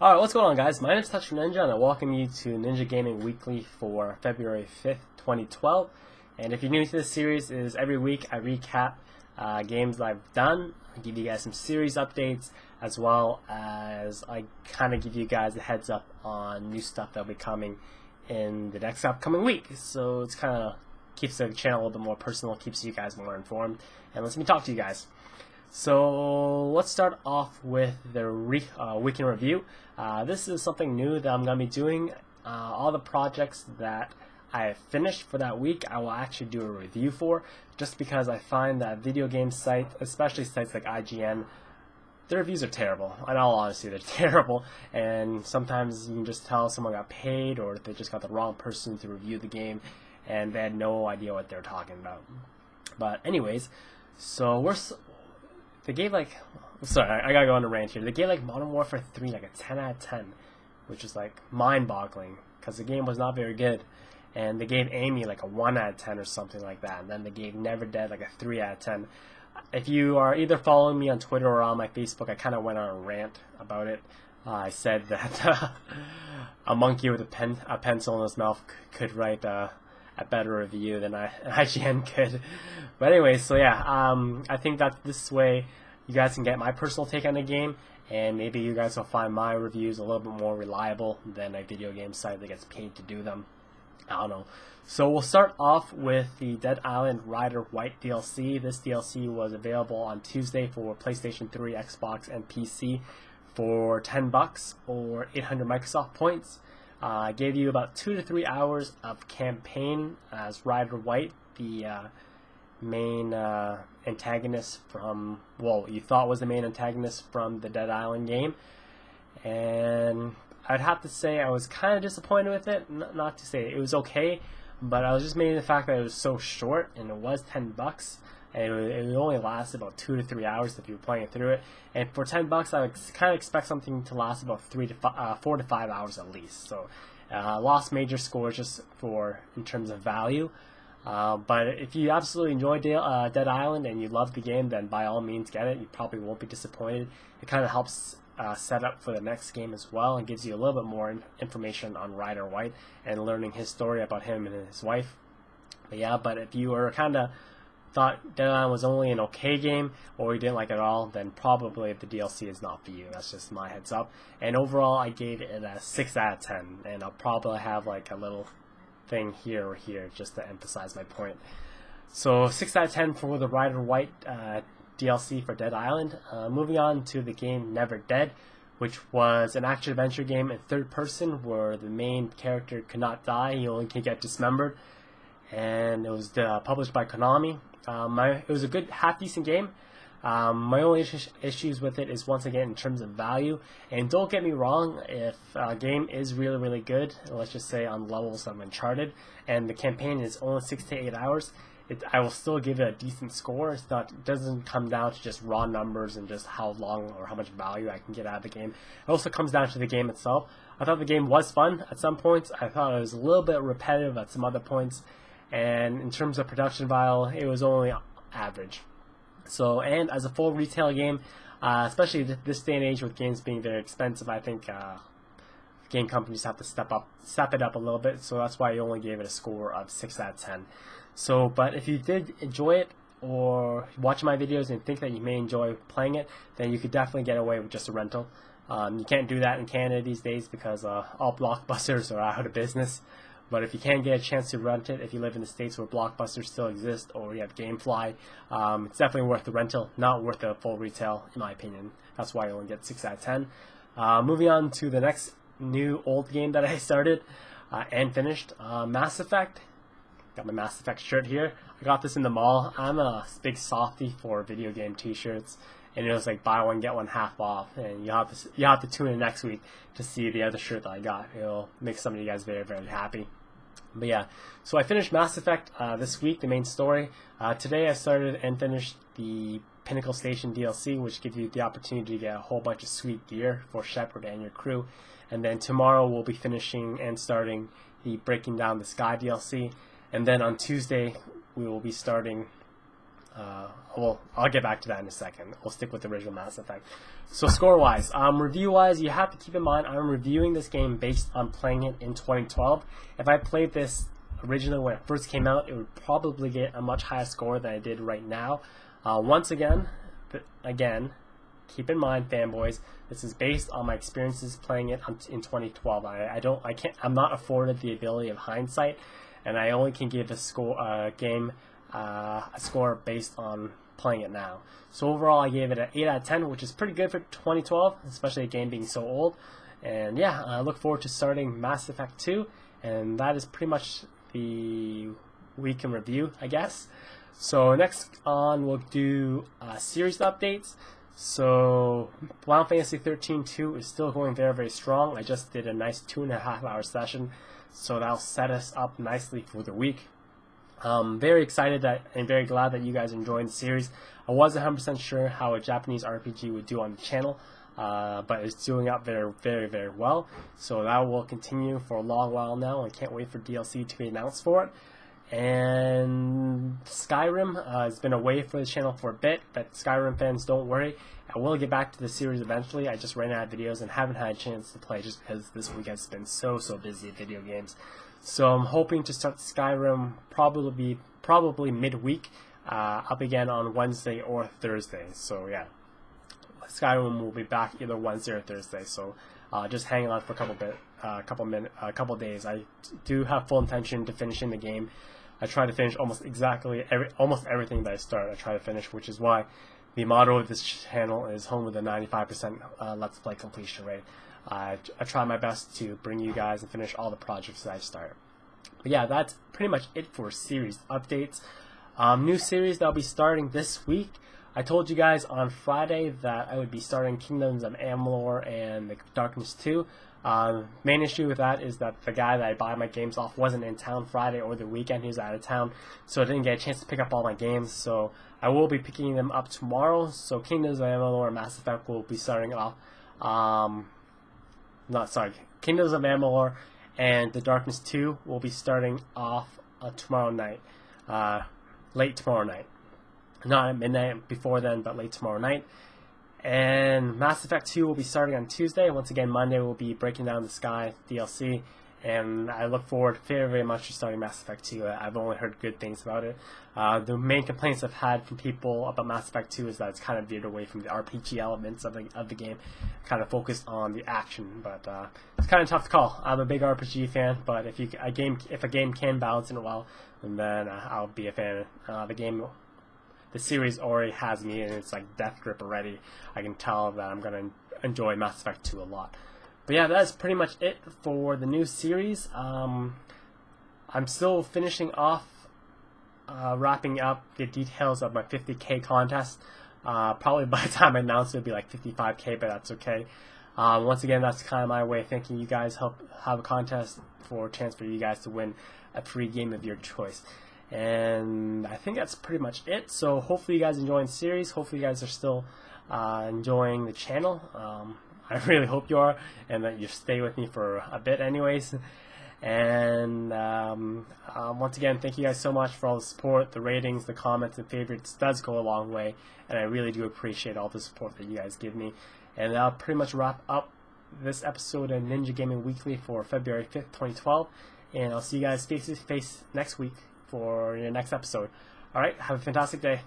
Alright, what's going on, guys? My name is Touch Ninja, and I welcome you to Ninja Gaming Weekly for February 5th, 2012. And if you're new to this series, is every week I recap games that I've done. I give you guys some series updates, as well as I kind of give you guys a heads up on new stuff that'll be coming in the next upcoming week. So it's kind of keeps the channel a little bit more personal, keeps you guys more informed, and lets me talk to you guys. So let's start off with the weekend review. This is something new that I'm going to be doing. All the projects that I have finished for that week, I will actually do a review for, just because I find that video game sites, especially sites like IGN, their reviews are terrible. In all honesty, they're terrible, and sometimes you can just tell someone got paid or they just got the wrong person to review the game and they had no idea what they're talking about. But anyways, so they gave I gotta go on a rant here. They gave Modern Warfare 3 a 10 out of 10, which is mind-boggling, because the game was not very good. And they gave Amy a 1 out of 10 or something like that. And then they gave NeverDead a 3 out of 10. If you are either following me on Twitter or on my Facebook, I kind of went on a rant about it. I said that a monkey with a pencil in his mouth could write a better review than IGN could. But anyway, so yeah, I think that this way you guys can get my personal take on the game, and maybe you guys will find my reviews a little bit more reliable than a video game site that gets paid to do them. I don't know. So we'll start off with the Dead Island Rider White DLC. This DLC was available on Tuesday for PlayStation 3, Xbox, and PC for $10 or 800 Microsoft points. Gave you about 2 to 3 hours of campaign as Rider White, the main antagonist from, well, you thought was the main antagonist from the Dead Island game. And I'd have to say I was kind of disappointed with it. Not to say it was okay, but I was just mainly the fact that it was so short, and it was $10. And it only lasted about 2 to 3 hours if you were playing through it. And for $10, I would kind of expect something to last about 4 to 5 hours at least. So lost major scores just in terms of value. But if you absolutely enjoy Dead Island and you love the game, then by all means get it. You probably won't be disappointed. It kind of helps set up for the next game as well, and gives you a little bit more information on Rider White and learning his story about him and his wife. But yeah, but if you were kind of thought Dead Island was only an okay game, or you didn't like it at all, then probably the DLC is not for you. That's just my heads up. And overall, I gave it a 6 out of 10, and I'll probably have a little thing here or here just to emphasize my point. So 6 out of 10 for the Rider White DLC for Dead Island. Moving on to the game NeverDead, which was an action-adventure game in third person where the main character could not die, he only could get dismembered. And it was published by Konami. It was a good, half-decent game. My only issues with it is, once again, in terms of value. And don't get me wrong, if a game is really, really good, let's just say on levels of Uncharted, and the campaign is only 6 to 8 hours, I will still give it a decent score. It doesn't come down to just raw numbers and just how long or how much value I can get out of the game. It also comes down to the game itself. I thought the game was fun at some points. I thought it was a little bit repetitive at some other points. And in terms of production value, it was only average. So, and as a full retail game, especially this day and age with games being very expensive, I think game companies have to step it up a little bit. So that's why I only gave it a score of 6 out of 10. So, but if you did enjoy it or watch my videos and think that you may enjoy playing it, then you could definitely get away with just a rental. You can't do that in Canada these days because all Blockbusters are out of business. But if you can get a chance to rent it, if you live in the States where Blockbusters still exist, or you have GameFly, it's definitely worth the rental, not worth the full retail, in my opinion. That's why I only get 6 out of 10. Moving on to the next new old game that I started and finished, Mass Effect. Got my Mass Effect shirt here. I got this in the mall. I'm a big softie for video game t-shirts, and it was buy one get one half off, and you have to tune in next week to see the other shirt that I got. It'll make some of you guys very, very happy. But yeah, so I finished Mass Effect this week, the main story. Today I started and finished the Pinnacle Station DLC, which gives you the opportunity to get a whole bunch of sweet gear for Shepard and your crew. And then tomorrow we'll be finishing and starting the Breaking Down the Sky DLC. And then on Tuesday we will be starting Well, I'll get back to that in a second. We'll stick with the original Mass Effect. So score-wise, review-wise, you have to keep in mind I'm reviewing this game based on playing it in 2012. If I played this originally when it first came out, it would probably get a much higher score than I did right now. Once again, keep in mind, fanboys, this is based on my experiences playing it in 2012. I'm not afforded the ability of hindsight, and I only can give a score, a score based on playing it now. So overall, I gave it an 8 out of 10, which is pretty good for 2012, especially a game being so old. And yeah, I look forward to starting Mass Effect 2, and that is pretty much the week in review, I guess. So next on, we'll do series updates. So Final Fantasy 13-2 is still going very, very strong. I just did a nice 2.5-hour session, so that'll set us up nicely for the week. Very excited and very glad that you guys enjoyed the series. I wasn't 100% sure how a Japanese RPG would do on the channel, but it's doing up very, very, very well. So that will continue for a long while now. I can't wait for DLC to be announced for it. And Skyrim has been away for the channel for a bit, but Skyrim fans, don't worry. I will get back to the series eventually. I just ran out of videos and haven't had a chance to play just because this week has been so busy with video games. So I'm hoping to start Skyrim probably midweek, up again on Wednesday or Thursday. So yeah, Skyrim will be back either Wednesday or Thursday. So just hang on for a couple days. I do have full intention to finishing the game. I try to finish almost everything that I start. I try to finish, which is why the motto of this channel is home with a 95% Let's Play completion rate. I try my best to bring you guys and finish all the projects that I start. But yeah, that's pretty much it for series updates. New series that I'll be starting this week. I told you guys on Friday that I would be starting Kingdoms of Amalur and the Darkness 2. Main issue with that is that the guy that I buy my games off wasn't in town Friday or the weekend. He was out of town, so I didn't get a chance to pick up all my games. So I will be picking them up tomorrow. So Kingdoms of Amalur and Mass Effect will be starting off. Kingdoms of Amalur and the Darkness 2 will be starting off tomorrow night, late tomorrow night. Not at midnight before then, but late tomorrow night. And Mass Effect 2 will be starting on Tuesday. Once again, Monday we'll be breaking down the Sky DLC. And I look forward very, very much to starting Mass Effect 2. I've only heard good things about it. The main complaints I've had from people about Mass Effect 2 is that it's kind of veered away from the RPG elements of the game, kind of focused on the action. But it's kind of tough to call. I'm a big RPG fan, but if a game can balance it well, then I'll be a fan. The series already has me, and it's like death grip already. I can tell that I'm going to enjoy Mass Effect 2 a lot. But yeah, that's pretty much it for the new series. I'm still finishing off, wrapping up the details of my 50K contest. Probably by the time I announce it, it'll be like 55K, but that's okay. Once again, that's kind of my way of thinking. You guys help have a contest for a chance for you guys to win a free game of your choice. And I think that's pretty much it. So hopefully you guys enjoying the series. Hopefully you guys are still enjoying the channel. I really hope you are, and that you stay with me for a bit anyways. And once again, thank you guys so much for all the support. The ratings, the comments, and favorites does go a long way, and I really do appreciate all the support that you guys give me. And that'll pretty much wrap up this episode of Ninja Gaming Weekly for February 5th, 2012. And I'll see you guys face to face next week for your next episode. Alright, have a fantastic day.